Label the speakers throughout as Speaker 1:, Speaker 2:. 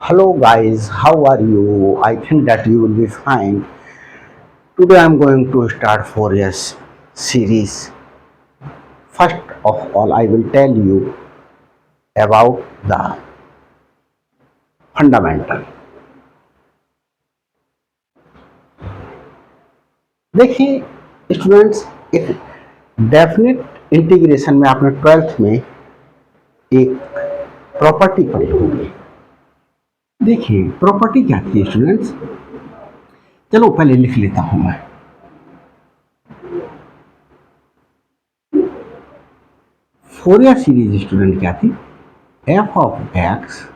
Speaker 1: Hello guys, how are you? I think that you will be fine. Today I am going to start 4 years series. First of all, I will tell you about the fundamental. देखिए students, एक definite integration में आपने 12th में एक property पढ़ी होगी। देखिए property क्या थी स्टूडेंट्स, चलो पहले लिख लेता हूं मैं। फोरियर सीरीज स्टूडेंट क्या थी? F of x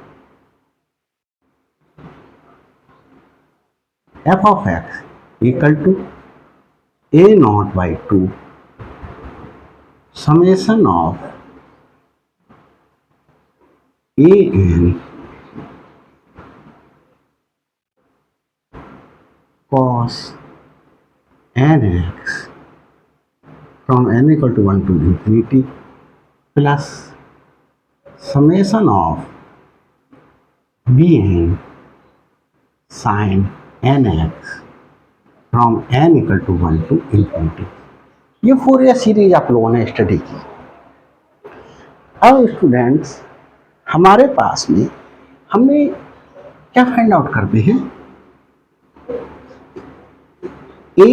Speaker 1: equal to a not by 2 summation of a n cos n x from n equal to 1 to infinity plus summation of b n sin n x from n equal to 1 to infinity। ये Fourier series आप लोगों ने study की। अब students हमारे पास में हमने क्या फाइंड आउट करते हैं? ए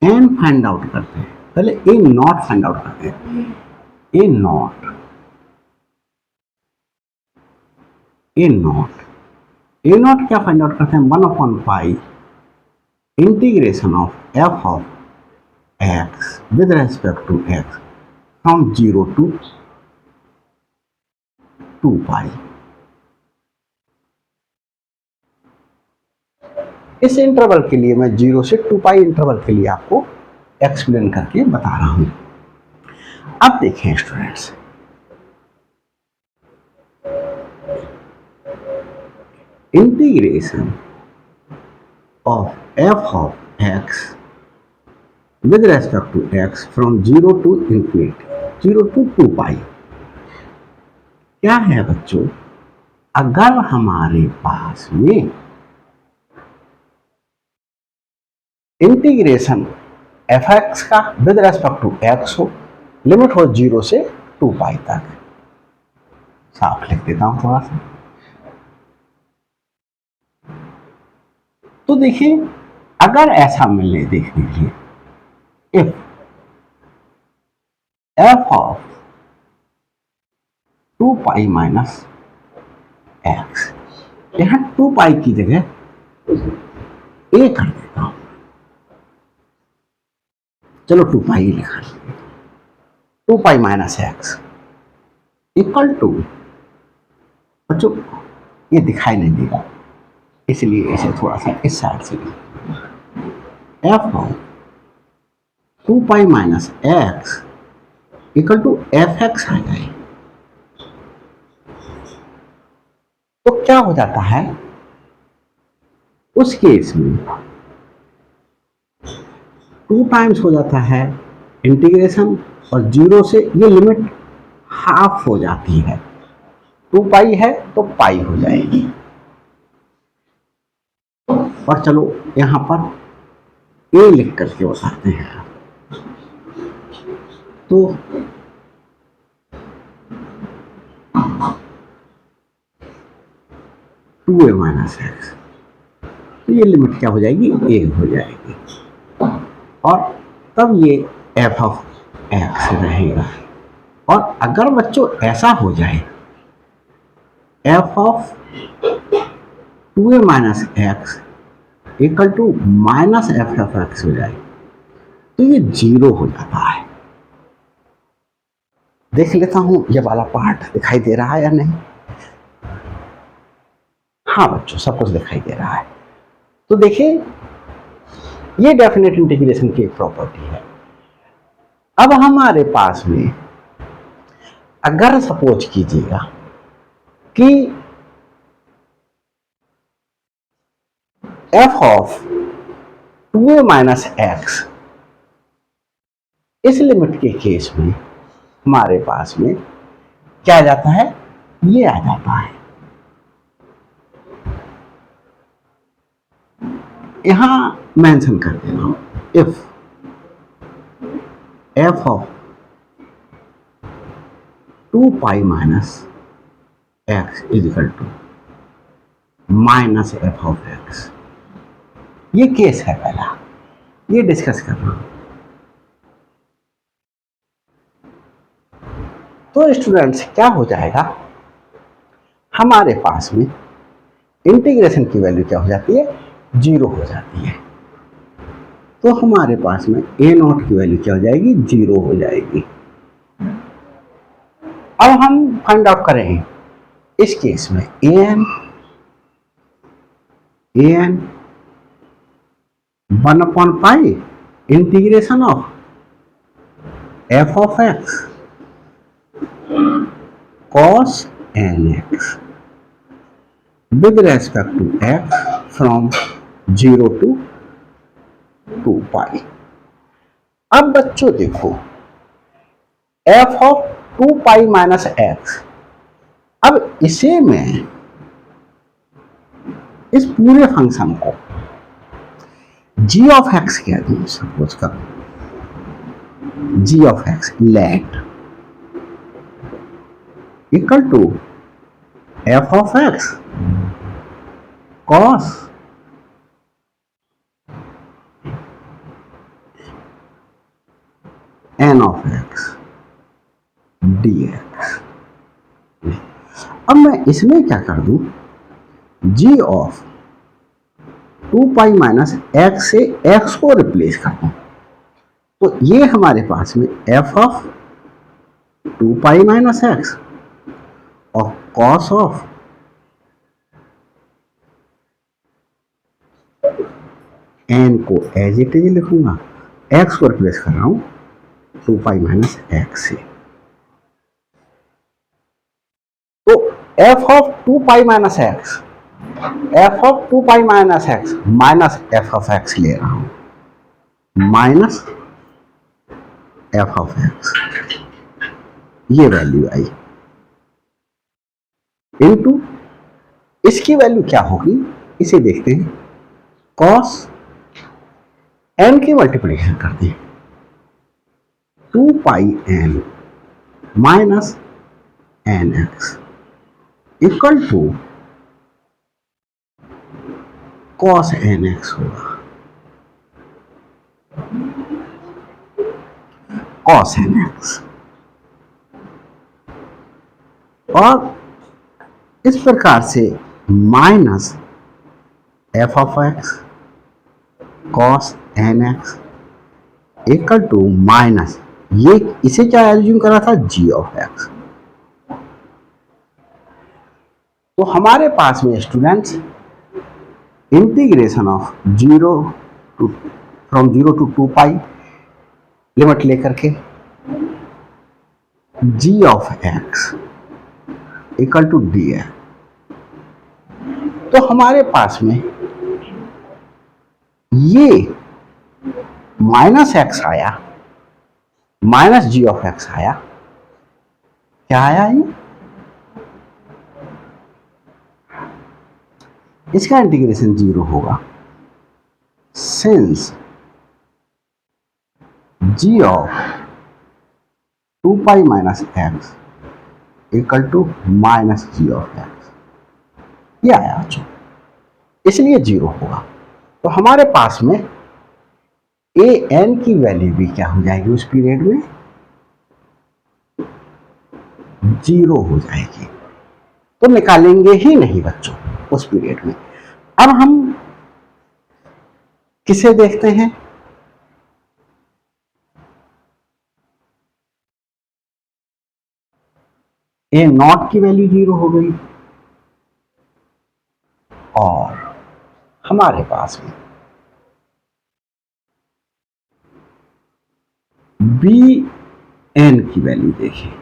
Speaker 1: एन फाइंड आउट करते हैं। पहले ए नॉट फाइंड आउट करते हैं। ए नॉट क्या फाइंड आउट करते हैं? 1/पाई integration of F of x with respect to x from 0 to 2 pi. इस इंटरवल के लिए मैं 0 से 2 पाई इंटरवल के लिए आपको एक्सप्लेन करके बता रहा हूं। अब देखें students, integration of F of X with respect to x from 0 to infinity, 0 to 2 पाई क्या है बच्चों? अगर हमारे पास में इंटीग्रेशन एफ एक्स का विद रेस्पेक्ट टू एक्स हो, लिमिट हो 0 से 2 पाई तक। साफ लिख देता हूं थोड़ा सा। तो देखिए अगर ऐसा मिले देखने के लिए, if f of 2 pi minus x, यहां 2 पाई की जगह a कर देता हूं। चलो 2 पाई लिखा, 2 pi minus x equal to, बच्चों ये दिखाई नहीं देगा इसलिए इसे थोड़ा सा इस साइड से F of 2 pi minus x equal to F X आ जाए। तो क्या हो जाता है उस केस में? 2 टाइम्स हो जाता है इंटीग्रेशन और 0 से ये लिमिट हाफ हो जाती है। 2 पाई है तो पाई हो जाएगी। और चलो यहां पर ए लिख करके बताते हैं। तो टू ए माइनस एक्स, तो ये लिमिट क्या हो जाएगी? ए हो जाएगी। और तब ये एफ ऑफ एक्स रहेगा। और अगर बच्चों ऐसा हो जाए f of 2a minus x equal to minus F of x हो जाए, तो ये 0 हो जाता है। देख लेता हूं ये वाला पार्ट दिखाई दे रहा है या नहीं। हाँ बच्चों, सब कुछ दिखाई दे रहा है। तो देखिए ये डेफिनेट इंटीग्रेशन की एक प्रॉपर्टी है। अब हमारे पास में अगर सपोज कीजिएगा कि F of 2a minus x, इस लिमिट के केस में हमारे पास में क्या आ जाता है? ये आ जाता है। यहां मेंशन कर देना हूं, if f of 2 pi minus x is equal to minus F of x, ये केस है पहला, ये डिस्कस कर रहा हूं। तो स्टूडेंट्स क्या हो जाएगा, हमारे पास में इंटीग्रेशन की वैल्यू क्या हो जाती है, 0 हो जाती है। तो हमारे पास में ए नॉट की वैल्यू क्या हो जाएगी, 0 हो जाएगी। अब हम फाइंड आउट करें इस केस में ए एन 1/पाई integration of F of X cos nx with respect to x from 0 to 2 pi. अब बच्चों देखो f of 2 pi minus x, अब इसे मैं इस पूरे फंक्शन को g ऑफ x कह दूं, सपोज कर g of x let equal to f of x cos n of x D x. अब मैं इसमें क्या कर दूं, g of 2 pi minus x से एक्स को रिप्लेस कर दूं, तो ये हमारे पास में f of 2 pi minus x और कॉस ऑफ एन को एज इट इज लिखूंगा, एक्स को रिप्लेस कर रहा हूं 2 पाई माइनस एक्स से। तो f of 2 pi minus X, F of 2 pi minus x minus F of x ले रहा हूं, माइनस एफ ऑफ एक्स, ये वैल्यू आई इनटू इसकी वैल्यू क्या होगी, इसे देखते हैं, कॉस एन की मल्टीप्लिकेशन कर दी, 2 pi N minus N X equal to cos N X होगा, कॉस एन एक्स। और इस प्रकार से minus F of x cos N X equal to minus, ये इसे क्या एज्यूम करा था, जी ऑफ एक्स। तो हमारे पास में students integration of 0 to from 0 to 2 pi limit लेकर के G of x equal to D है। तो हमारे पास में ये माइनस एक्स आया, माइनस जी ऑफ एक्स आया, क्या आया ये, इसका इंटीग्रेशन 0 होगा, since G of 2 pi minus x equal to minus G of x, ये आया बच्चों, इसलिए 0 होगा। तो हमारे पास में ए एन की वैल्यू भी क्या हो जाएगी, उस पीरियड में 0 हो जाएगी, तो निकालेंगे ही नहीं बच्चों उस पीरियड में। अब हम किसे देखते हैं, ए नॉट की वैल्यू 0 हो गई और हमारे पास में बी एन की वैल्यू देखिए,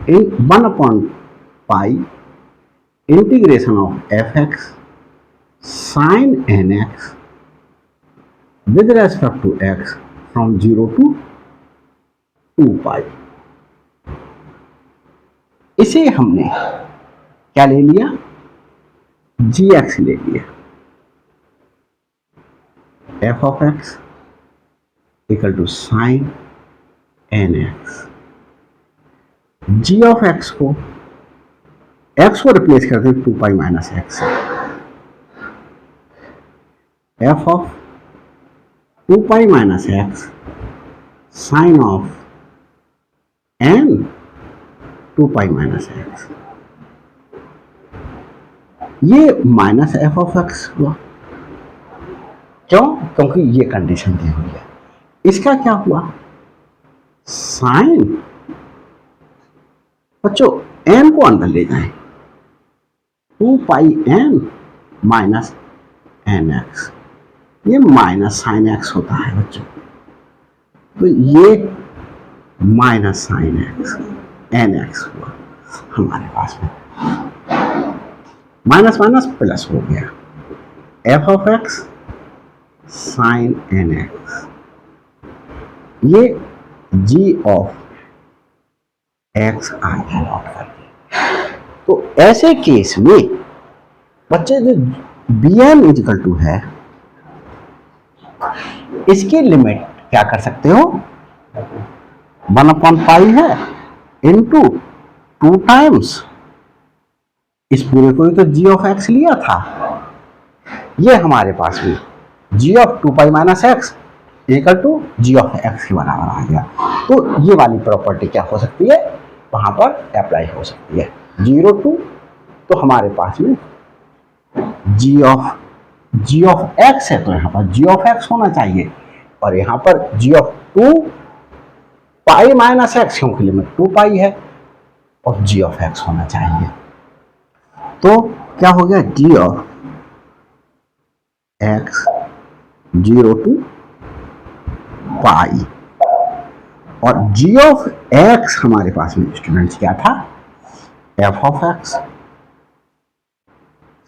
Speaker 1: 1/पाई integration of F X sine N x with respect to X from 0 to 2 pi. इसे हमने क्या ले लिया, जी एक्स ले लिया, F of x equal to sine N X. G of X को रिप्लेस करते हैं 2 pi minus X. F of 2 pi minus X sine of N 2 pi minus X. ये माइनस एफ ऑफ एक्स हुआ, क्यों? क्योंकि ये कंडीशन दी हुई है। इसका क्या हुआ? साइन, बच्चों एन को अंदर ले जाएं, 2 pi N minus N x. ये माइनस साइन एक्स होता है बच्चों, तो ये minus sine x n x हुआ हमारे पास में। माइनस माइनस प्लस हो गया, f of x sine N x. ये जी ऑफ एक्स आ गया नोट करके। तो ऐसे केस में बच्चे जो बी एन इजिकल टू है, इसकी लिमिट क्या कर सकते हो? 1/पाई है इंटू 2 टाइम्स इस पूरे को तो जी ऑफ एक्स लिया था, ये हमारे पास में G of 2 pi minus x equal to G of X के बराबर आ गया। तो ये वाली प्रॉपर्टी क्या हो सकती है? वहां पर अप्लाई हो सकती है। 0 टू तो हमारे पास में जी ऑफ एक्स है, तो यहाँ पर जी ऑफ एक्स होना चाहिए, और यहाँ पर जी ऑफ 2 पाई माइनस एक्स, क्योंकि लिमिट 2 पाई है, और जी ऑफ एक्स होना चाहिए। तो क्या हो गया? जी ऑफ एक्स 0 टू पाई, और जी ऑफ एक्स हमारे पास में स्टूडेंट्स क्या था? F of x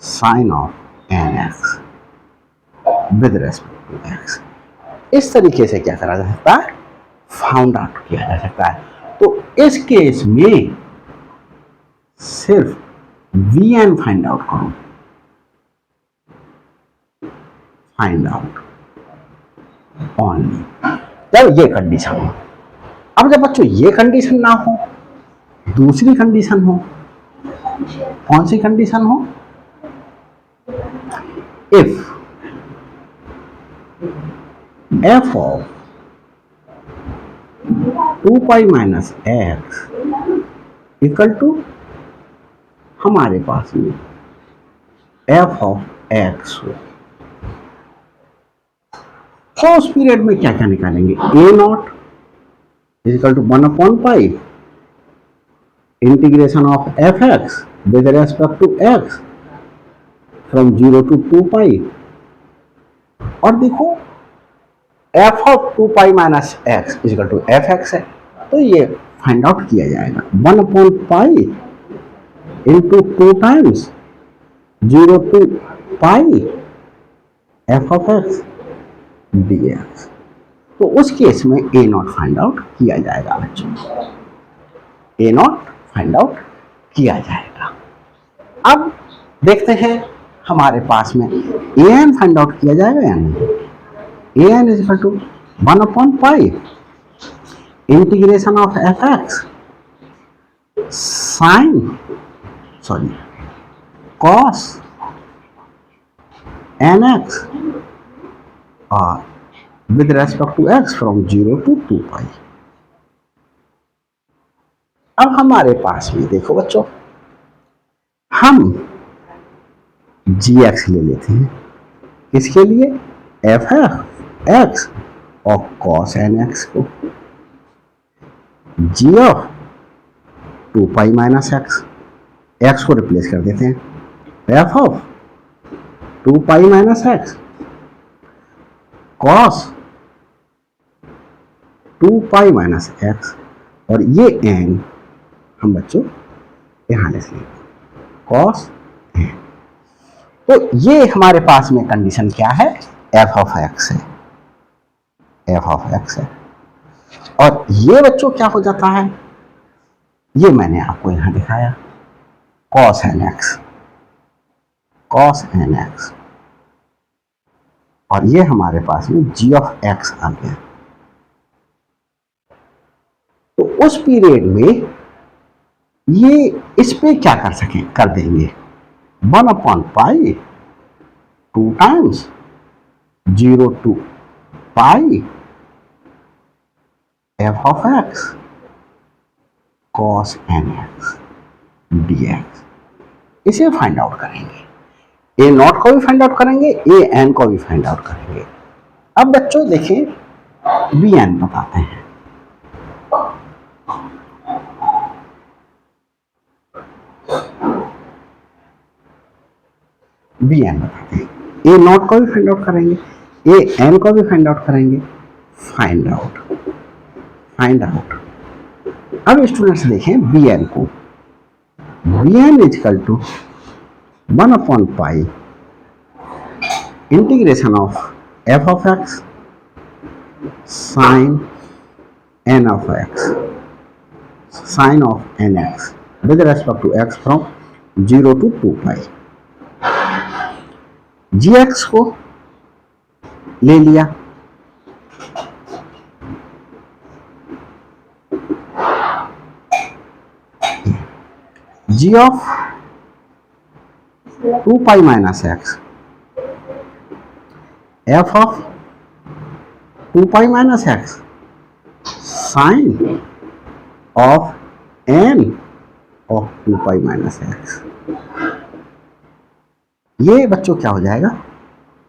Speaker 1: sine of N x with respect to x. इस तरीके से क्या करा जा सकता है? फाउंड आउट किया जा सकता है। तो इस केस में सिर्फ वी एन फाइंड आउट करो, फाइंड आउट ओनली जब ये कंडीशन हो। अब जब बच्चों ये कंडीशन ना हो, दूसरी कंडीशन हो, कौन सी कंडीशन हो? If f of 2 pi minus x equal to हमारे पास में एफ ऑफ एक्स हो, तो उस पीरियड में क्या क्या निकालेंगे? ए नॉट इक्वल टू 1/पाई integration of F X with respect to X from 0 to 2 pi. और देखो F of 2 pi minus x equal to F X है, तो ये फाइंड आउट किया जाएगा 1/पाई into 2 times 0 to pi F of x D X. तो उस केस में ए नॉट फाइंड आउट किया जाएगा बच्चों, ए नॉट फाइंड आउट किया जाएगा। अब देखते हैं हमारे पास में ए एन फाइंड आउट किया जाएगा या नहीं। A N is equal to 1/पाई integration of F X cos N x और with respect to X from 0 to 2 pi. अब हमारे पास में देखो बच्चों, हम जी एक्स ले लेते हैं, किसके लिए? एफ एक्स और कॉस एन एक्स को। G of 2 pi minus X, X को रिप्लेस कर देते हैं, F of 2 pi minus X cos 2 pi minus x, और ये एन हम बच्चों यहां लिख लेंगे कॉस एन। तो ये हमारे पास में कंडीशन क्या है? एफ ऑफ एक्स है, एफ ऑफ एक्स है। और ये बच्चों क्या हो जाता है? ये मैंने आपको यहां दिखाया cos N x, cos N x. और ये हमारे पास में जी ऑफ एक्स आ गया। तो उस पीरियड में ये इस पे क्या कर देंगे, 1/पाई 2 times 0 to pi F of x cos N x D x, इसे फाइंड आउट करेंगे। ए नॉट को भी फाइंड आउट करेंगे, ए एन को भी फाइंड आउट करेंगे। अब बच्चों देखें बी एन बताते हैं। बी एन बताते हैं, ए नॉट को भी फाइंड आउट करेंगे, ए एन को भी फाइंड आउट करेंगे। Find out. अब स्टूडेंट्स देखें बी एन को, बी एन इजकल टू 1/पाई integration of F of x sine N of x, sine of N x with respect to X from 0 to 2 pi. G X को ले लिया, G of 2 pi minus X, F of 2 pi minus X sine of N of 2 pi minus X. ये बच्चों क्या हो जाएगा,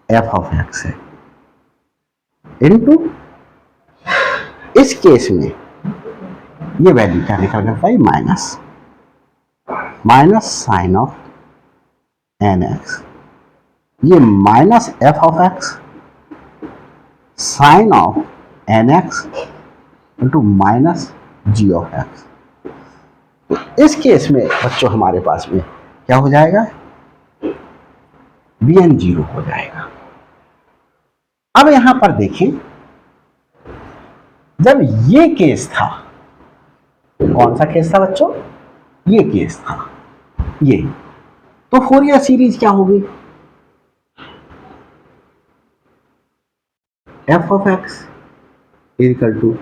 Speaker 1: F of x है, into इस केस में ये वैल्यू क्या निकल कर pi, minus sine of N x, ये minus F of x sine of N X into minus G of x. तो इस केस में बच्चों हमारे पास में क्या हो जाएगा, बी एन 0 हो जाएगा। अब यहां पर देखें, जब ये केस था, कौन सा केस था बच्चों, ये केस था, ये तो फोरियर सीरीज क्या होगी, f of x equal to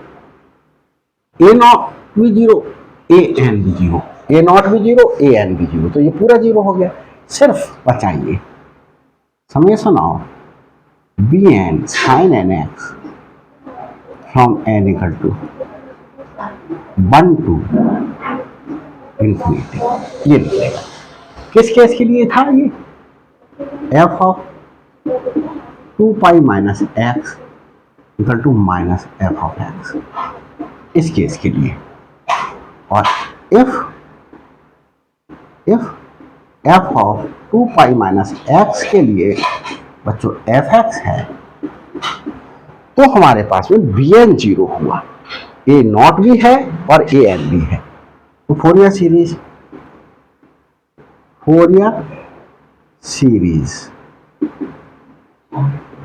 Speaker 1: a not भी 0 ए एन भी 0, ए नॉट भी 0 ए एन भी 0, तो ये पूरा 0 हो गया। सिर्फ बचाइए summation of b n sine N x from n equal to 1 to infinity, ये निकलेगा। किस केस के लिए था ये, f of 2 pi minus x equal to minus F of x, इस केस के लिए। और if f of 2 pi minus x के लिए बच्चों एफ एक्स है, तो हमारे पास में बी एन 0 हुआ, ए नॉट भी है और ए एन भी है। तो Fourier series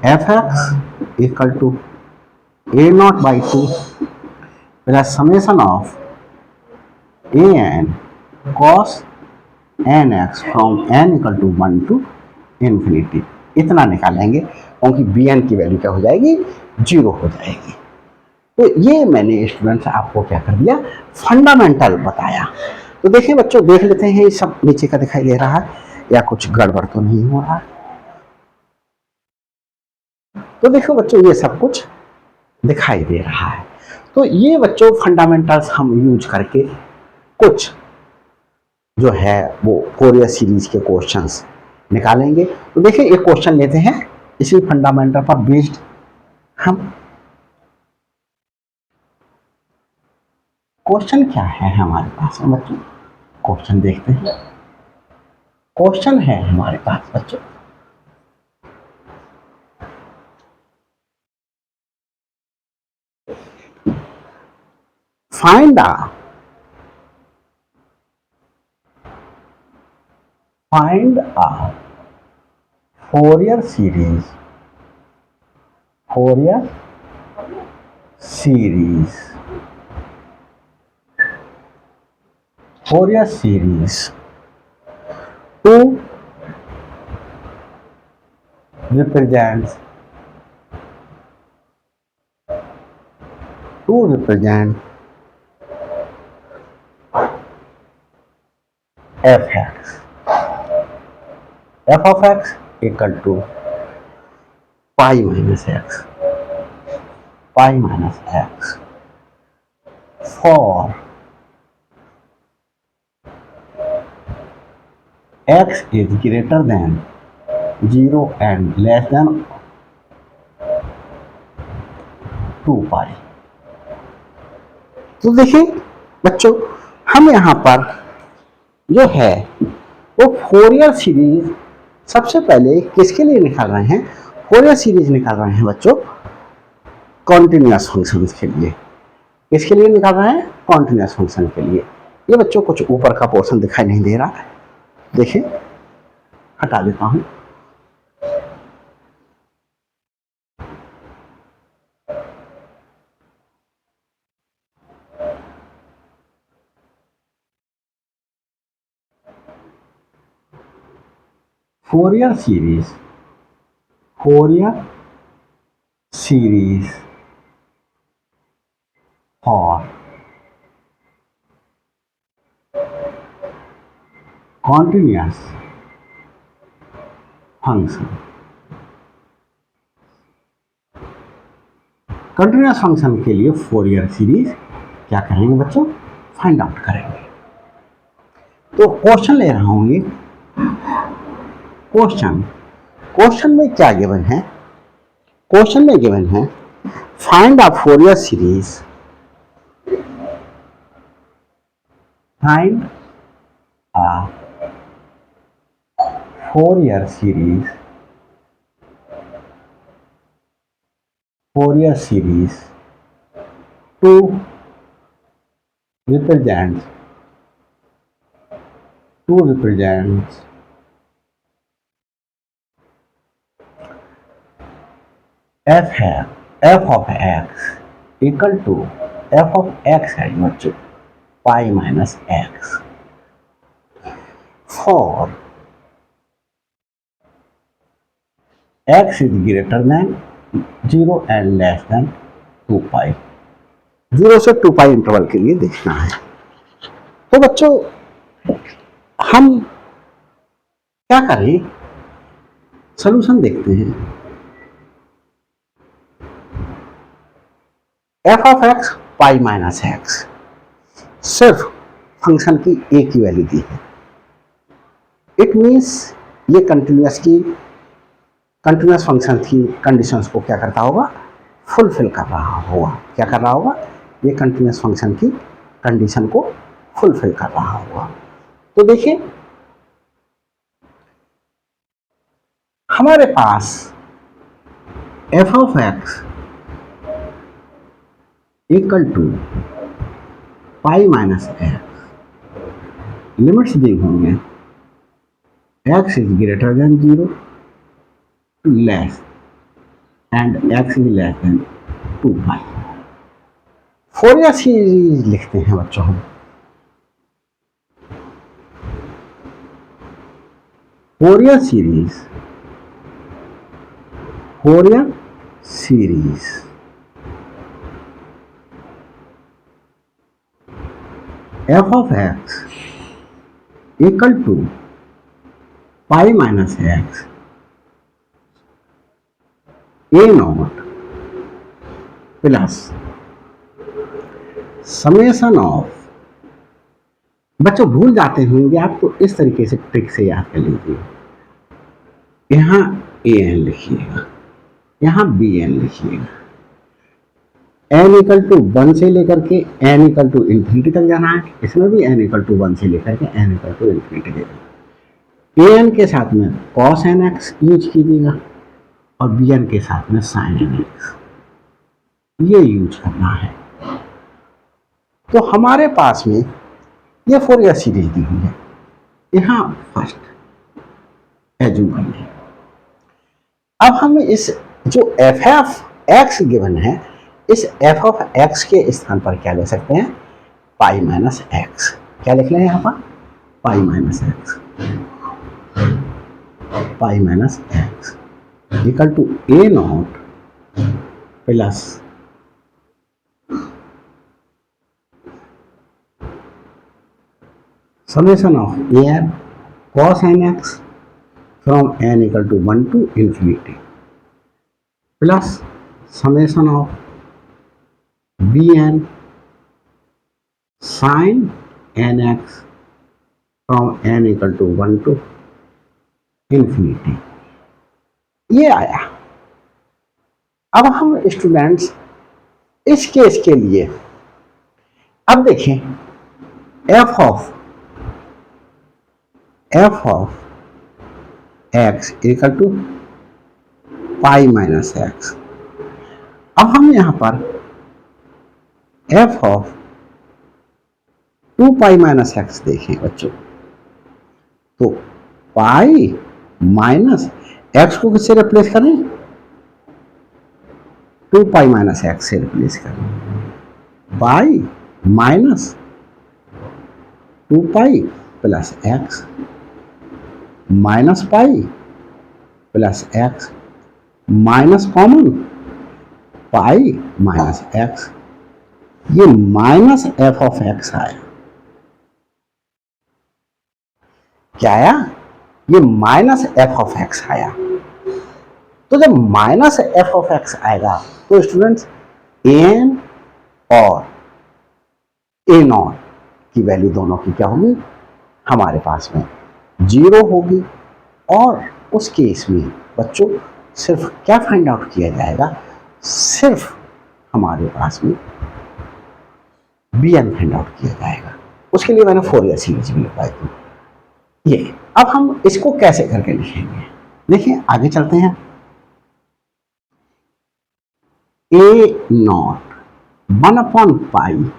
Speaker 1: f x equal to a not by 2 plus summation of a n cos N x from n equal to 1 to infinity, इतना निकालेंगे क्योंकि बी एन की वैल्यू क्या हो जाएगी, 0 हो जाएगी। तो ये मैंने स्टूडेंट्स आपको क्या कर दिया, फंडामेंटल बताया। तो देखिए बच्चों, देख लेते हैं ये सब नीचे का दिखाई दे रहा है या कुछ गड़बड़ तो नहीं हो रहा है। तो देखो बच्चों, ये सब कुछ दिखाई दे रहा है। तो ये बच्चों फंडामेंटल्स हम यूज करके कुछ जो है वो फोरियर सीरीज के क्वेश्चंस निकालेंगे। तो देखिए एक क्वेश्चन लेते हैं इसी फंडामेंटल पर बेस्ड। हम क्वेश्चन क्या है हमारे पास में बच्चों, क्वेश्चन देखते हैं। क्वेश्चन है हमारे पास बच्चों, find a Fourier series to represent to represent f x, F of x equal to pi minus x, pi minus x for x is greater than 0 and less than 2 pi. तो देखिए बच्चों, हम यहाँ पर जो है वो फोरियर सीरीज सबसे पहले किसके लिए निकाल रहे हैं? फोरियर सीरीज निकाल रहे हैं बच्चों कॉन्टिन्यूअस फंक्शन के लिए। किसके लिए निकाल रहे हैं? कॉन्टिन्यूअस फंक्शन के लिए। ये बच्चों कुछ ऊपर का पोर्शन दिखाई नहीं दे रहा, देखिए हटा देता हूं। Fourier series, Fourier series for continuous function, continuous function के लिए फोरियर सीरीज क्या करेंगे बच्चों? फाइंड आउट करेंगे। तो क्वेश्चन ले रहा हूं ये क्वेश्चन, क्वेश्चन में क्या गिवन है? क्वेश्चन में गिवन है find a Fourier series, find a Fourier series, Fourier series to represent f है f of x equal to f of x है बच्चों pi minus x for x is greater than 0 and less than 2 pi. 0 से 2 पाई interval के लिए देखना है। तो बच्चों हम क्या करें? सॉल्यूशन देखते हैं। F of x pi minus x, सिर्फ फंक्शन की ए की वैल्यू दी है। इट मीन्स ये कंटिन्यूअस फंक्शन की कंडीशंस को क्या करता होगा? फुलफिल कर रहा होगा। क्या कर रहा होगा? ये कंटिन्यूअस फंक्शन की कंडीशन को फुलफिल कर रहा होगा। तो देखिए हमारे पास F of x equal to pi minus X, limits दी होंगे X is greater than 0 to less and X is less than 2 pi. Fourier series लिखते हैं बच्चों हम। Fourier series, Fourier series f of x equal to pi minus X A not plus summation of, बच्चों भूल जाते होंगे आप तो इस तरीके से ट्रिक से याद कर लीजिए। यहाँ ए एन लिखिएगा, यहाँ बी एन लिखिएगा। एन इक्वल टू 1 से लेकर के एन इक्वल टू इन्फिनिटी तक जाना है। इसमें भी एन इक्वल टू 1 से लेकर के एन इक्वल टू इन्फिनिटी देना। ए एन के साथ में कॉस एन एक्स यूज कीजिएगा और बी एन के साथ में साइन एन एक्स, ये यूज करना है। तो हमारे पास में ये फोरियर सीरीज दी हुई है। यहाँ फर्स्ट एज्यूम कर लें। अब हम इस जो एफ ऑफ एक्स गिवन है, इस एफ ऑफ एक्स के स्थान पर क्या ले सकते हैं? Pi minus x. क्या लिख लें यहाँ पर? Pi minus x, pi minus x equal to a not plus summation of a n cos N x from n equal to 1 to infinity plus summation of b n sine N x from n equal to 1 to infinity। ये आया। अब हम students इस case के लिए अब देखें f of x equal to pi minus x. अब हम यहां पर f of 2 pi minus x देखें बच्चों, तो पाई माइनस एक्स को किससे रिप्लेस करें? 2 पाई माइनस एक्स से रिप्लेस करें। Pi minus 2 pi plus x minus pi plus x minus common पाई माइनस एक्स। ये माइनस एफ ऑफ एक्स आया। क्या आया? ये माइनस एफ ऑफ एक्स आया। तो जब माइनस एफ ऑफ एक्स आएगा तो स्टूडेंट्स एन और ए नॉट की वैल्यू दोनों की क्या होगी? हमारे पास में 0 होगी। और उस केस में बच्चों सिर्फ क्या फाइंड आउट किया जाएगा? सिर्फ हमारे पास में बी एन फाइंड आउट किया जाएगा। उसके लिए मैंने फोरियर सीरीज भी लगाई थी। ये अब हम इसको कैसे करके लिखेंगे? देखिए आगे चलते हैं। ए नॉट 1/पाई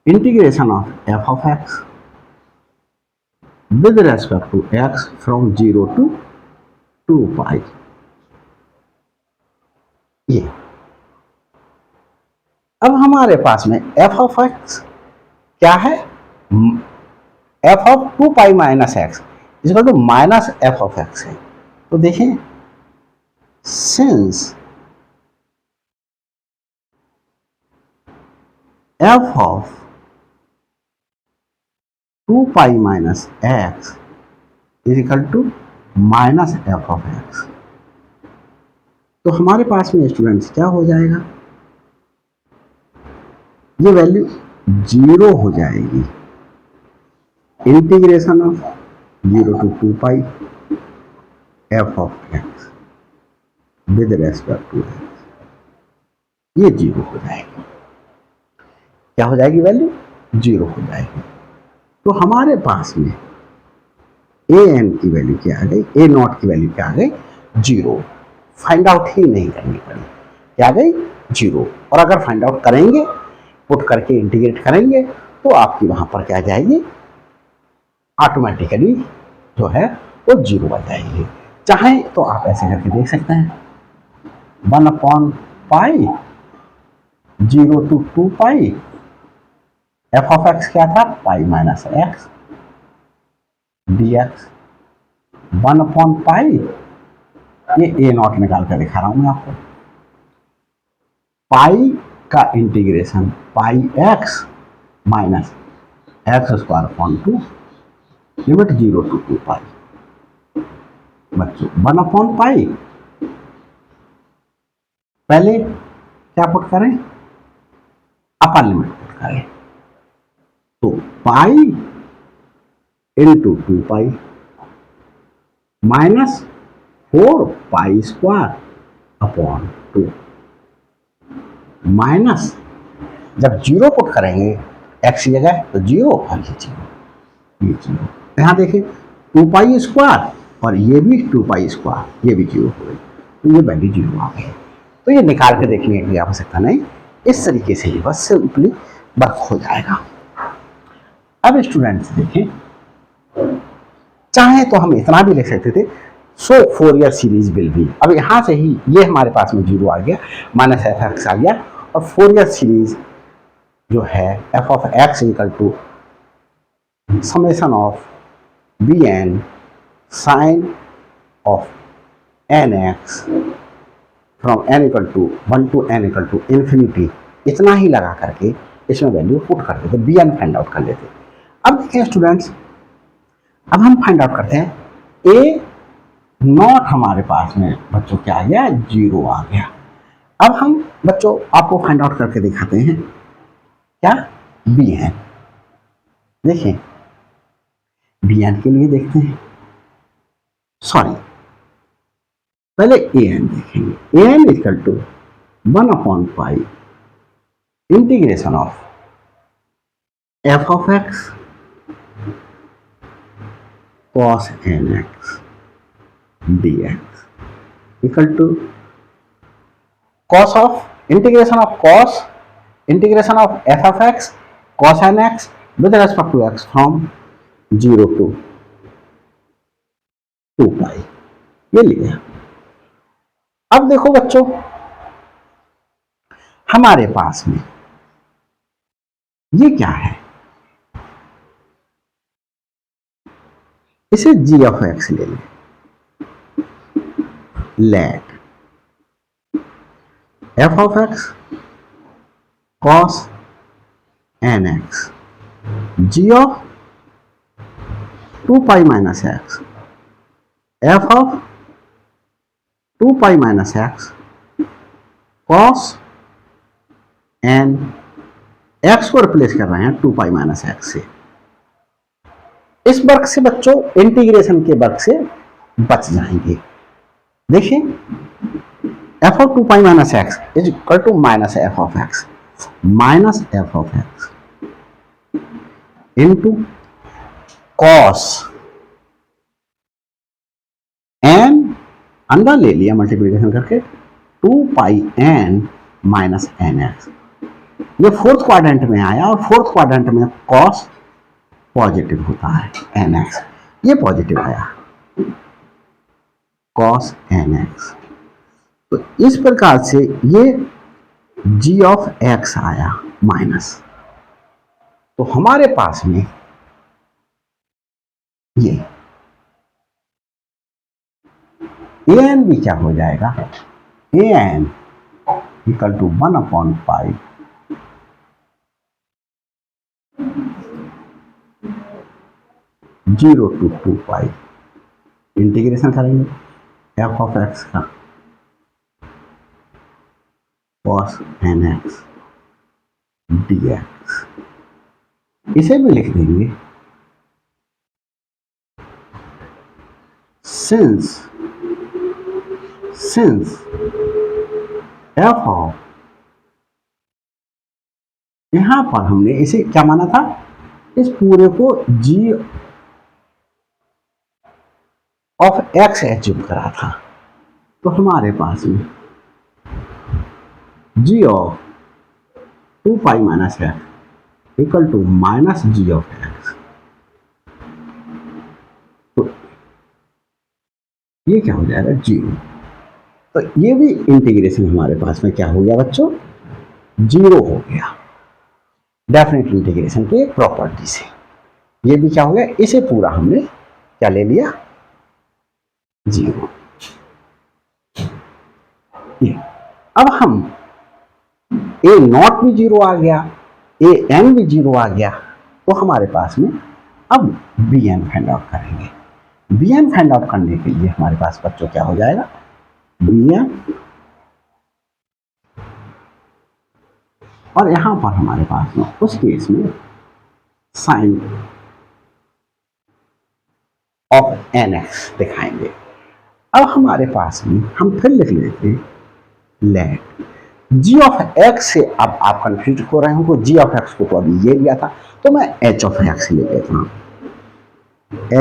Speaker 1: integration of F of X with respect to x from 0 to 2 pi। ये अब हमारे पास में f ऑफ x क्या है? f of 2 pi minus x इसका तो माइनस एफ ऑफ एक्स है। तो देखें since f of 2 pi minus x is equal to minus F of x, तो हमारे पास में स्टूडेंट्स क्या हो जाएगा? ये वैल्यू 0 हो जाएगी। Integration of 0 to 2 pi F of x with respect to x, ये 0 हो जाएगी। क्या हो जाएगी? वैल्यू 0 हो जाएगी। तो हमारे पास में ए एन की वैल्यू क्या आ गई? ए नॉट की वैल्यू क्या आ गई? 0। फाइंड आउट ही नहीं करनी पड़ी, क्या आ गई? 0। और अगर फाइंड आउट करेंगे, पुट करके इंटीग्रेट करेंगे तो आपकी वहां पर क्या आ जाएगी? ऑटोमेटिकली जो है वो 0 आ जाएगी। चाहे तो आप ऐसे करके देख सकते हैं 1/पाई 0 to 2 pi F of X क्या था? Pi minus X D X 1/पाई, ये ए नॉट निकाल कर दिखा रहा हूं मैं आपको, पाई का integration pi x minus x square upon 2 limit 0 to 2 पाई। बच्चों 1/पाई पहले क्या पुट करें? अपर लिमिट पुट करें, तो pi into 2 pi minus 4 pi square upon 2 minus जब 0 पुट करेंगे एक्स की जगह तो 0 और ये 0, ये 0। यहां देखें 2 पाई स्क्वायर और ये भी 2 पाई स्क्वायर, ये भी 0 हो गई, तो ये वैल्यू 0 आ गई। तो ये निकाल के देखने की आवश्यकता नहीं, इस तरीके से ये बस सिंपली वर्क हो जाएगा। अब स्टूडेंट्स देखें, चाहे तो हम इतना भी लिख सकते थे सो फोरियर सीरीज विल बी। अब यहां से ही ये हमारे पास में 0 आ गया, माइनस एफ एक्स आ गया, और फोरियर सीरीज जो है f of x equal to summation of b n sine of N x from n equal to 1 to n equal to infinity, इतना ही लगा करके इसमें वैल्यू पुट कर देते, बी एन फाइंड आउट कर लेते। अब देखिए स्टूडेंट्स, अब हम फाइंड आउट करते हैं ए नॉट हमारे पास में बच्चों क्या आ गया, 0 आ गया। अब हम बच्चों आपको फाइंड आउट करके दिखाते हैं क्या, बी एन। देखिए बी एन के लिए देखते हैं, सॉरी पहले ए एन देखेंगे। A N equal to 1/π integration of F of X cos nx dx equal to cos of integration of f of x cos nx with respect to x from 0 to 2π, ये लिया। अब देखो बच्चों हमारे पास में ये क्या है, इसे g of x ले लें, late f of x cos nx g of 2π minus x f of 2π minus x cos n x को रिप्लेस कर रहे हैं 2π minus x से। इस वर्ग से बच्चों इंटीग्रेशन के वर्ग से बच जाएंगे। देखिए f of 2π minus x is equal to minus f of x into cos n अंदर ले लिया मल्टीप्लिकेशन करके 2π n माइनस nx। ये फोर्थ क्वाड्रेंट में आया और फोर्थ क्वाड्रेंट में cos पॉजिटिव होता है, nx ये पॉजिटिव आया cos nx। तो इस प्रकार से ये g ऑफ x आया माइनस, तो हमारे पास में ये an भी क्या हो जाएगा, an इक्वल टू 1/π 0 to 2π इंटीग्रेशन करेंगे f ऑफ x का cos nx dx, इसे भी लिख देंगे since f ऑफ, यहां पर हमने इसे क्या माना था, इस पूरे को g ऑफ x एज्यूम करा था, तो हमारे पास में g of 2π minus x equal to minus g of x। तो ये क्या हो जाएगा 0, तो ये भी इंटीग्रेशन हमारे पास में क्या हो गया बच्चों, 0 हो गया डेफिनेट इंटीग्रेशन के प्रॉपर्टी से। ये भी क्या हो गया, इसे पूरा हमने क्या ले लिया 0। ये अब हम ए नॉट भी 0 आ गया, ए एन भी 0 आ गया, तो हमारे पास में अब बी एन फाइंड आउट करेंगे। बी एन फाइंड आउट करने के लिए हमारे पास बच्चों क्या हो जाएगा, बी एन, और यहां पर हमारे पास में उस केस में साइन ऑफ एन एक्स दिखाएंगे। अब हमारे पास में हम फिर लिख लेते लेट g ऑफ x से, अब आप कंफ्यूज हो रहे हो, g ऑफ x को तो अभी ये लिया था, तो मैं h ऑफ x ले लेता हूं,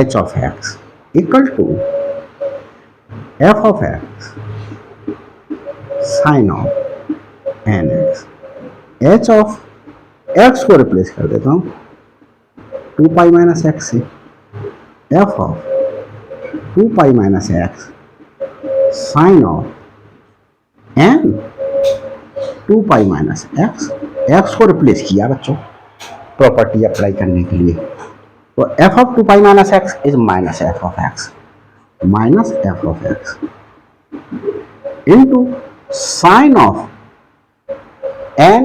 Speaker 1: h of x equal to f of x sine of nx, h of x को रिप्लेस कर देता हूं 2π माइनस x से, f of 2π minus x sine of n 2π minus x को रिप्लेस किया बच्चों प्रॉपर्टी अप्लाई करने के लिए, तो f of 2π minus x is minus f of x into sine of n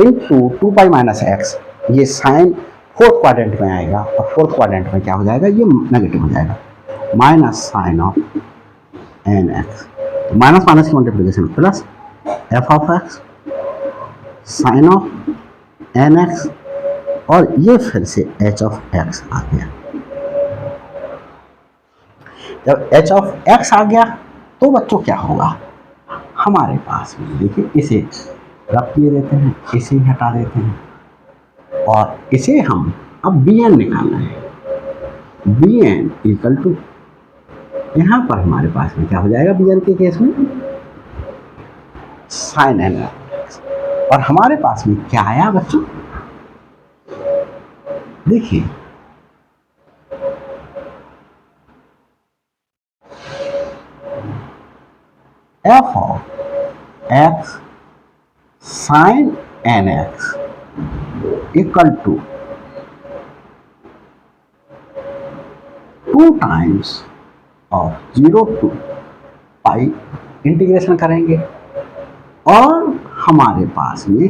Speaker 1: into 2π-x, ये साइन फोर्थ क्वाड्रेंट में आएगा और फोर्थ क्वाड्रेंट में क्या हो जाएगा, ये नेगेटिव हो जाएगा, माइनस साइन ऑफ nx, तो माइनस माइनस की multiplication plus f(x) sine of nx, और ये फिर से h(x) आ गया। जब h(x) आ गया तो बच्चों क्या होगा, हमारे पास में देखिए इसे रख दिए देते हैं, इसे हटा देते हैं, और इसे हम अब bn निकालना है। bn इक्वल टू, यहाँ पर हमारे पास में क्या हो जाएगा bn के केस में, साइन nx, और हमारे पास में क्या आया बच्चों, देखिए f(x) sine nx equal to 2 times of 0 to pi, integration करेंगे, और हमारे पास में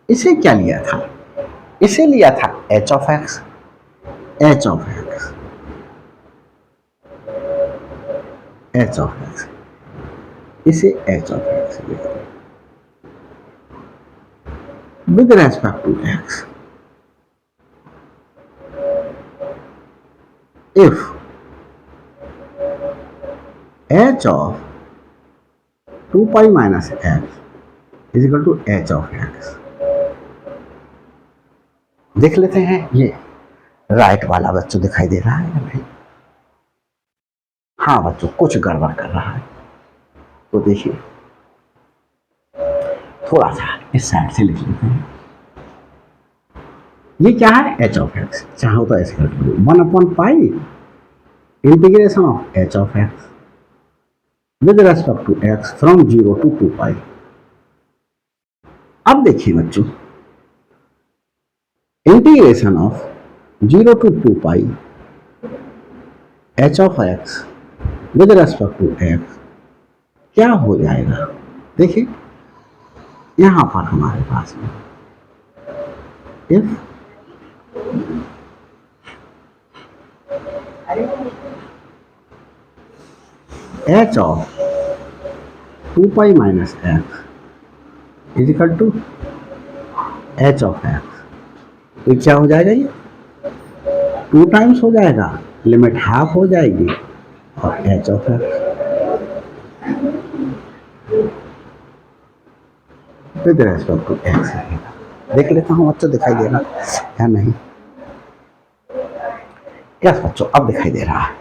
Speaker 1: इसे क्या लिया था, इसे लिया था h(x), इसे h(x) with respect to x, if h of 2π-x is equal to h(x), देख लेते हैं ये राइट वाला बच्चों दिखाई दे रहा है या नहीं। हाँ बच्चों कुछ गड़बड़ कर रहा है, तो देखिए थोड़ा सा इस साइड से लिख लेते हैं। ये क्या है, h(x), चाहो तो ऐसे कर लो 1/π integration of h(x) with respect to x from 0 to 2π। अब देखिए बच्चों, integration of 0 to 2π h(x) with respect to x क्या हो जाएगा, देखिए यहां पर हमारे पास में if h of 2π-x is equal to h(x), तो क्या हो जाएगा, ये 2 टाइम्स हो जाएगा, लिमिट हाफ हो जाएगी, और h(x) with respect to x रहेगा। देख लेता हूँ बच्चों दिखाई दे रहा या नहीं। यस बच्चों अब दिखाई दे रहा है।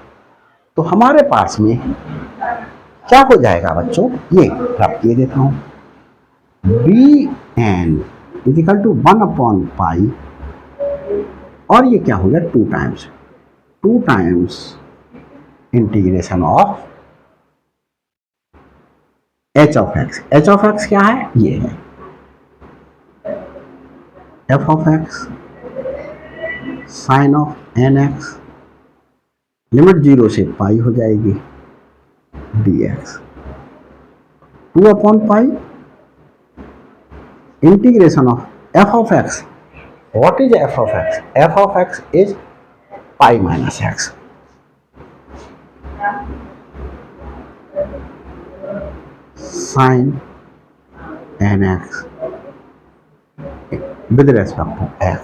Speaker 1: तो हमारे पास में क्या हो जाएगा बच्चों, ये रब दे देता हूँ, bn इज इक्वल टू 1/π, और ये क्या हो गया 2 टाइम्स इंटीग्रेशन ऑफ h(x) क्या है, ये है f(x) sine of nx, limit 0 से पाई हो जाएगी, dx 2/π integration of f(x). What is f(x)? f(x) is π-x, sine nx with respect to x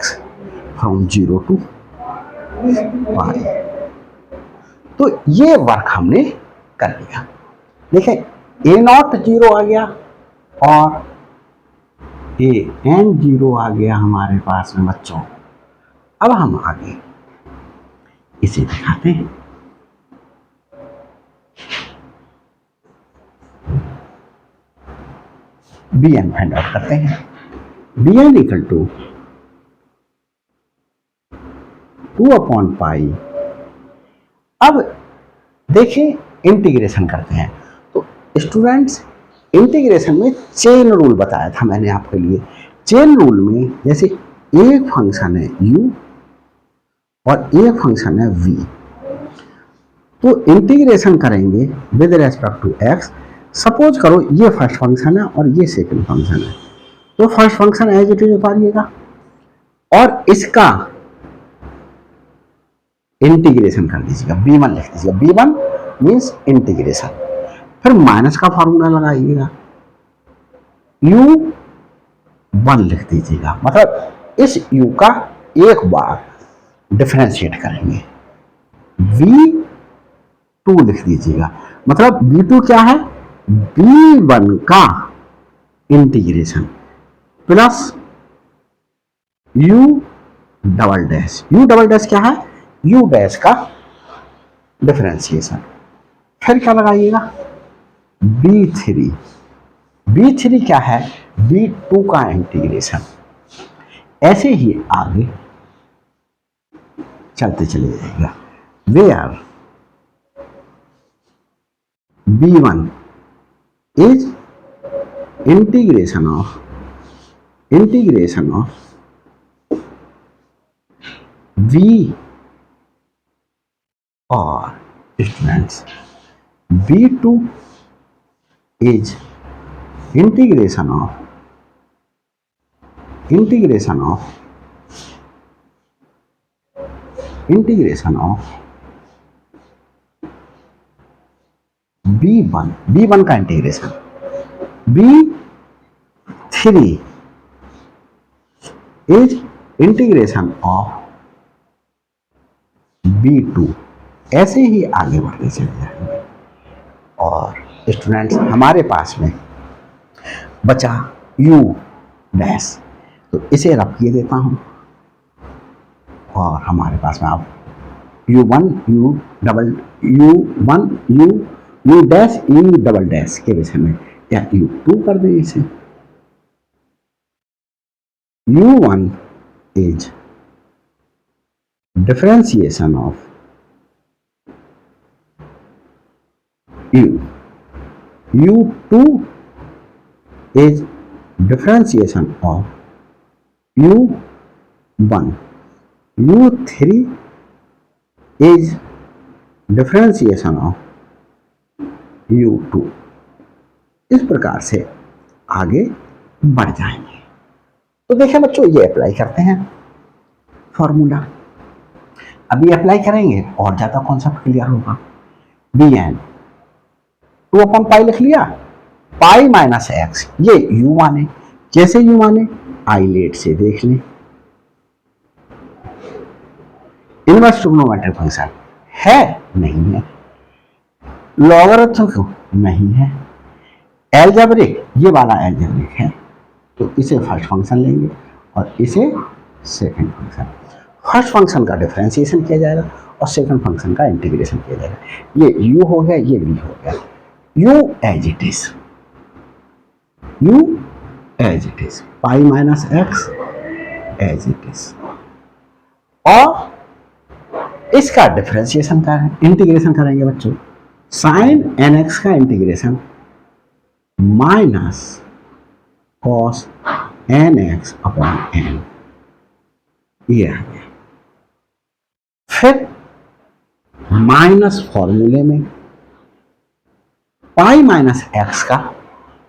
Speaker 1: from 0 to π। तो ये वर्क हमने कर लिया। देखिए a0 0 आ गया और an 0 आ गया हमारे पास में बच्चों। अब हम आगे इसे दिखाते हैं। bn फाइंड आउट करते हैं। bn equal to 2/π। अब देखिए इंटीग्रेशन करते हैं। तो स्टूडेंट्स इंटीग्रेशन में चेन रूल बताया था मैंने आपके लिए। चेन रूल में जैसे एक फंक्शन है u और एक फंक्शन है v, तो इंटीग्रेशन करेंगे with respect to x suppose करो ये फर्स्ट फंक्शन है और ये सेकंड फंक्शन है, तो first function as it is उतारिएगा और इसका इंटीग्रेशन कर दीजिएगा, b1 लिख दीजिएगा, b1 मीन्स इंटीग्रेशन। फिर माइनस का फॉर्मूला लगाइएगा, u1 लिख दीजिएगा, मतलब इस u का एक बार डिफरेंशिएट करेंगे, v2 लिख दीजिएगा, मतलब v2 क्या है, b1 का integration plus u double dash, u double dash क्या है, u डैश का डिफरेंशिएशन। फिर क्या लगाइएगा, b3, b3 क्या है, b2 का इंटीग्रेशन। ऐसे ही आगे चलते चले जाएगा, where b1 is integration of v और students b2 is integration of b1 का integration, b3 is integration of b2। ऐसे ही आगे बढ़ते चले जाएंगे और स्टूडेंट्स हमारे पास में बचा u डैश, तो इसे रब किए देता हूं और हमारे पास में अब u1 u dash u double dash के विषय में, या u2 कर दें इसे, u1 is differentiation of u2 is differentiation of u1, u3 is differentiation of u2। इस प्रकार से आगे बढ़ जाएंगे। तो देखिए बच्चों, ये अप्लाई करते हैं फॉर्मूला, अभी अप्लाई करेंगे और ज्यादा कॉन्सेप्ट क्लियर होगा। bn 2/पाई लिख लिया, पाई माइनस एक्स, ये u माने, कैसे u माने, आइलेट से देख लें, इनवर्स ट्रिग्नोमेट्रिक फंक्शन है नहीं है, लॉगरिथम नहीं है, एलजेब्रिक, ये वाला एलजेब्रिक है, तो इसे फर्स्ट फंक्शन लेंगे और इसे सेकंड फंक्शन। फर्स्ट फंक्शन का डिफरेंशिएशन किया जाएगा और सेकंड फंक्शन का इंटीग्रेशन किया जाएगा। ये u हो गया, ये v हो गया, u as it is, pi minus x as it is, और इसका डिफरेंशिएशन करें, इंटीग्रेशन करेंगे बच्चों, साइन nx का integration minus cos nx upon n, ये आ गया। फिर माइनस फॉर्मूले में पाई माइनस एक्स का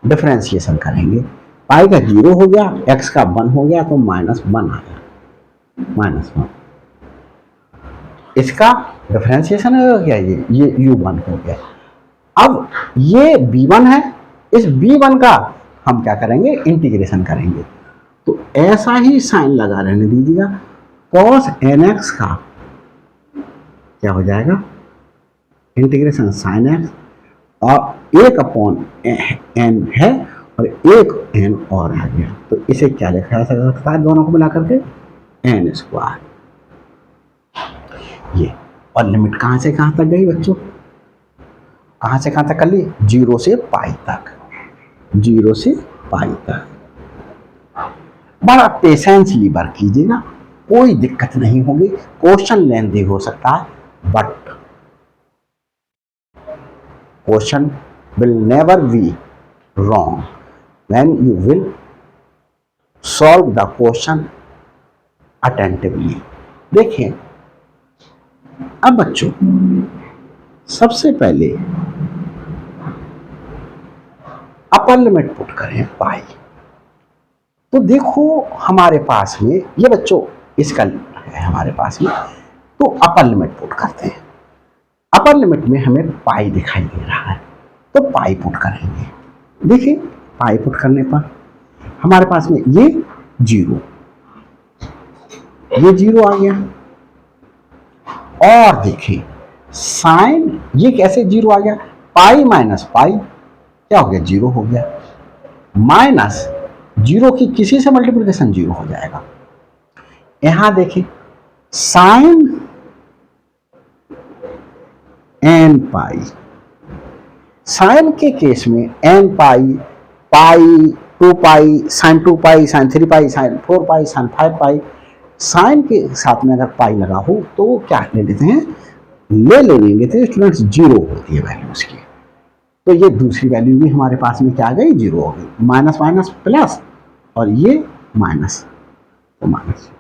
Speaker 1: डिफरेंशिएशन करेंगे, पाई का 0 हो गया, एक्स का 1 हो गया, तो -1 आ गया, -1। इसका डिफरेंशिएशन हो गया, ये u1 हो गया। अब ये b1 है, इस b1 का हम क्या करेंगे, इंटीग्रेशन करेंगे, तो ऐसा ही साइन लगा रहने दीजिएगा, cos nx का क्या हो जाएगा, इंटीग्रेशन साइन एक्स, और 1/n है और 1n और आ गया, तो इसे क्या लिखा जा सकता है, दोनों को मिला करके n²। ये और लिमिट कहां से कहां तक गई बच्चों, कहां से कहां तक कर ली, 0 से पाई तक, 0 से पाई तक। बड़ा पेशेंसली वर्क कीजिएगा, कोई दिक्कत नहीं होगी। क्वेश्चन लेंथी हो सकता है, but question will never be wrong when you will solve the question attentively। देखिए अब बच्चों, सबसे पहले अपर लिमिट पुट करें पाई, तो देखो हमारे पास में ये बच्चों इसका है हमारे पास में, तो अपर लिमिट पुट करते हैं। अपर लिमिट में हमें पाई दिखाई दे रहा है, तो पाई पुट करेंगे। देखिए पाई पुट करने पर हमारे पास में ये जीरो आ गया, और देखिए साइन ये कैसे जीरो आ गया, पाई माइनस पाई क्या हो गया, जीरो हो गया, माइनस जीरो की किसी से मल्टीप्लिकेशन जीरो हो जाएगा। यहां देखिए साइन एन पाई, साइन के केस में एन पाई, पाई 2 पाई, साइन 2 पाई, साइन 3 पाई, साइन 4 पाई, साइन 5 पाई, साइन के साथ में अगर पाई लगा हो तो वो क्या ले लेते हैं, ले लेंगे तो स्टूडेंट्स जीरो होती है वैल्यू उसकी। तो ये दूसरी वैल्यू भी हमारे पास में क्या आ गई, जीरो हो गई, माइनस माइनस प्लस, और ये माइनस तो माइनस,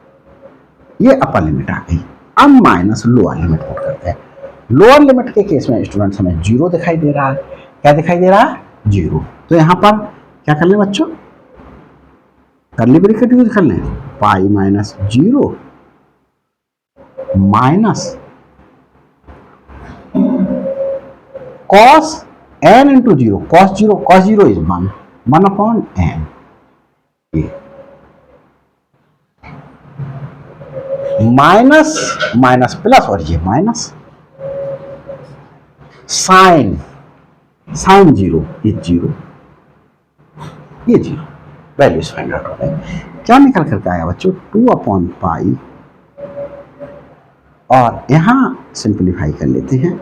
Speaker 1: ये अपर लिमिट आ गई। अब माइनस लोअर लिमिट पुट करते हैं। लोअर लिमिट के केस में स्टूडेंट्स हमें जीरो दिखाई दे रहा है, क्या दिखाई दे रहा है, जीरो। तो यहां पर क्या कर लें बच्चों, कर्ली ब्रैकेट यूज कर लें, pi minus zero minus cos n into zero, cos zero is 1 upon n, minus minus plus, और ये माइनस साइन जीरो, ये जीरो, ये जीरो, वैल्यूज फाइंड आउट हो गए। क्या निकल करके आया बच्चों, 2 अपॉन पाई, और यहां सिंप्लीफाई कर लेते हैं,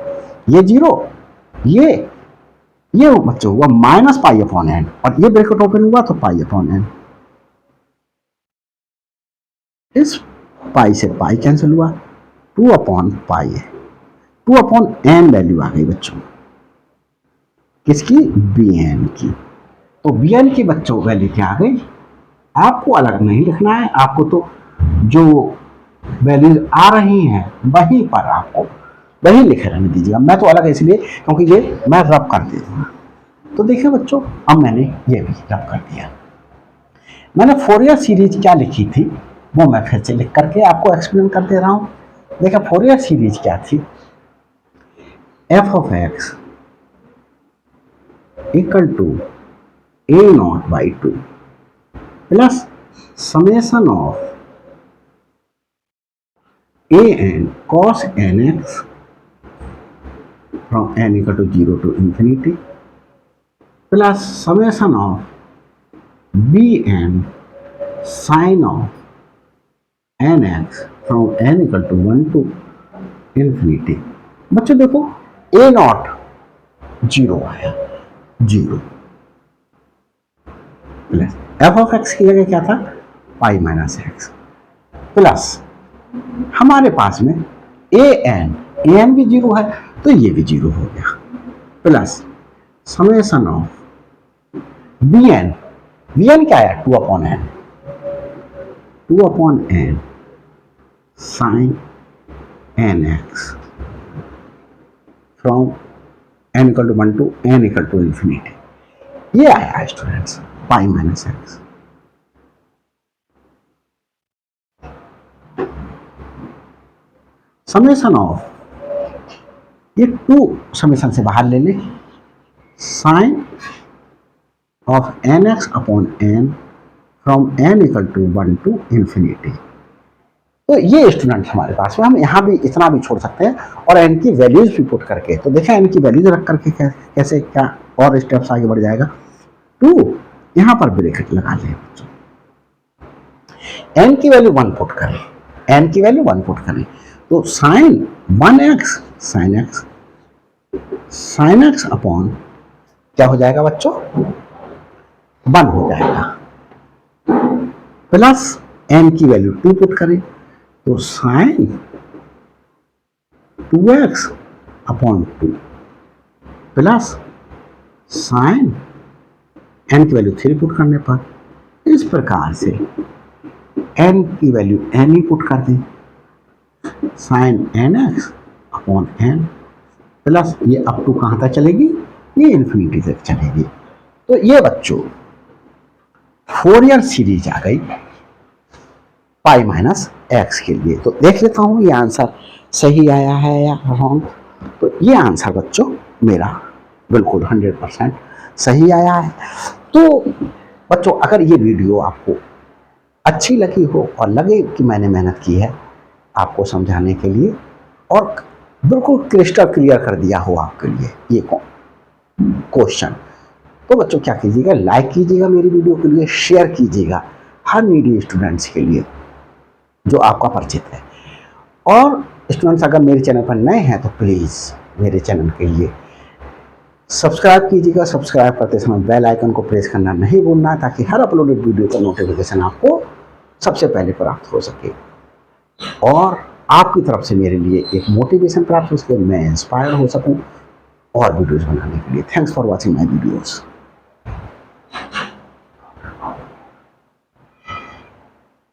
Speaker 1: ये जीरो, ये बच्चों हुआ माइनस पाई अपॉन एन, और ये ब्रैकेट ओपन हुआ तो पाई अपॉन एन, इस पाई से पाई कैंसिल हुआ, 2 अपॉन पाई है, 2 अपॉन एन वैल्यू आ गई बच्चों किसकी, बी एन की। तो बी एन की बच्चों वैल्यू क्या आ गई, आपको अलग नहीं लिखना है, आपको तो जो वैल्यूज आ रही हैं वहीं पर आपको वही लिखे रहने दीजिएगा। मैं तो अलग इसलिए क्योंकि ये मैं रब कर दे दूंगा। तो देखिए बच्चों अब मैंने ये भी रब कर दिया। मैंने फोरियर सीरीज क्या लिखी थी वो मैं फिर से लिख करके आपको एक्सप्लेन कर दे रहा हूं। देखिए फोरियर सीरीज क्या थी, f of x equal to a not by 2 plus summation of a n cos nx from n equal to 0 to infinity plus summation of bn sin of nx from n equal to 1 to infinity। बच्चों देखो a not 0 आया, 0 plus F of x की जगह क्या था, pi minus x, plus हमारे पास में ए एन भी जीरो है तो ये भी जीरो हो गया, plus summation of b n क्या है, 2 upon n sine N x from n equal to 1 to n equal to infinity. ये आया students pi minus x. Summation of ये 2 समेशन से बाहर ले ले, sine of N x upon n from n equal to 1 to infinity. तो ये student हमारे पास में हम यहाँ भी इतना भी छोड़ सकते हैं और एन की वैल्यूज भी पुट करके, तो देखें एन की वैल्यूज रख करके कैसे क्या और स्टेप्स आगे बढ़ जाएगा। 2 यहाँ पर ब्रैकेट लगा लें बच्चों, एन की वैल्यू 1 पुट करें, एन की वैल्यू 1 पुट करें तो sign 1x sine x upon क्या हो जाएगा बच्चों, 1 हो जाएगा, प्लस एन की वैल्यू 2 पुट करें तो sine 2x upon 2 plus sine n की वैल्यू 3 पुट करने पर, इस प्रकार से एन की वैल्यू एन ही पुट कर दें, sine N x upon n plus ये अप टू कहाँ तक चलेगी, ये इन्फिनिटी तक चलेगी, तो ये बच्चों फोरियर सीरीज आ गई पाई माइनस एक्स के लिए। तो देख लेता हूँ ये आंसर सही आया है या रॉन्ग। तो ये आंसर बच्चों मेरा बिल्कुल 100% सही आया है। तो बच्चों अगर ये वीडियो आपको अच्छी लगी हो और लगे कि मैंने मेहनत की है आपको समझाने के लिए और बिल्कुल क्रिस्टल क्लियर कर दिया हो आपके लिए ये क्वेश्चन, तो बच्चों क्या कीजिएगा, लाइक कीजिएगा मेरी वीडियो के लिए, शेयर कीजिएगा हर नीडी स्टूडेंट्स के लिए जो आपका परिचित है। और स्टूडेंट्स अगर मेरे चैनल पर नए हैं तो प्लीज़ मेरे चैनल के लिए सब्सक्राइब कीजिएगा। सब्सक्राइब करते समय बेल आइकन को प्रेस करना नहीं भूलना ताकि हर अपलोडेड वीडियो का नोटिफिकेशन आपको सबसे पहले प्राप्त हो सके और आपकी तरफ से मेरे लिए एक मोटिवेशन प्राप्त हो सके, मैं इंस्पायर हो सकूं और वीडियोस बनाने के लिए। Thanks for watching my videos.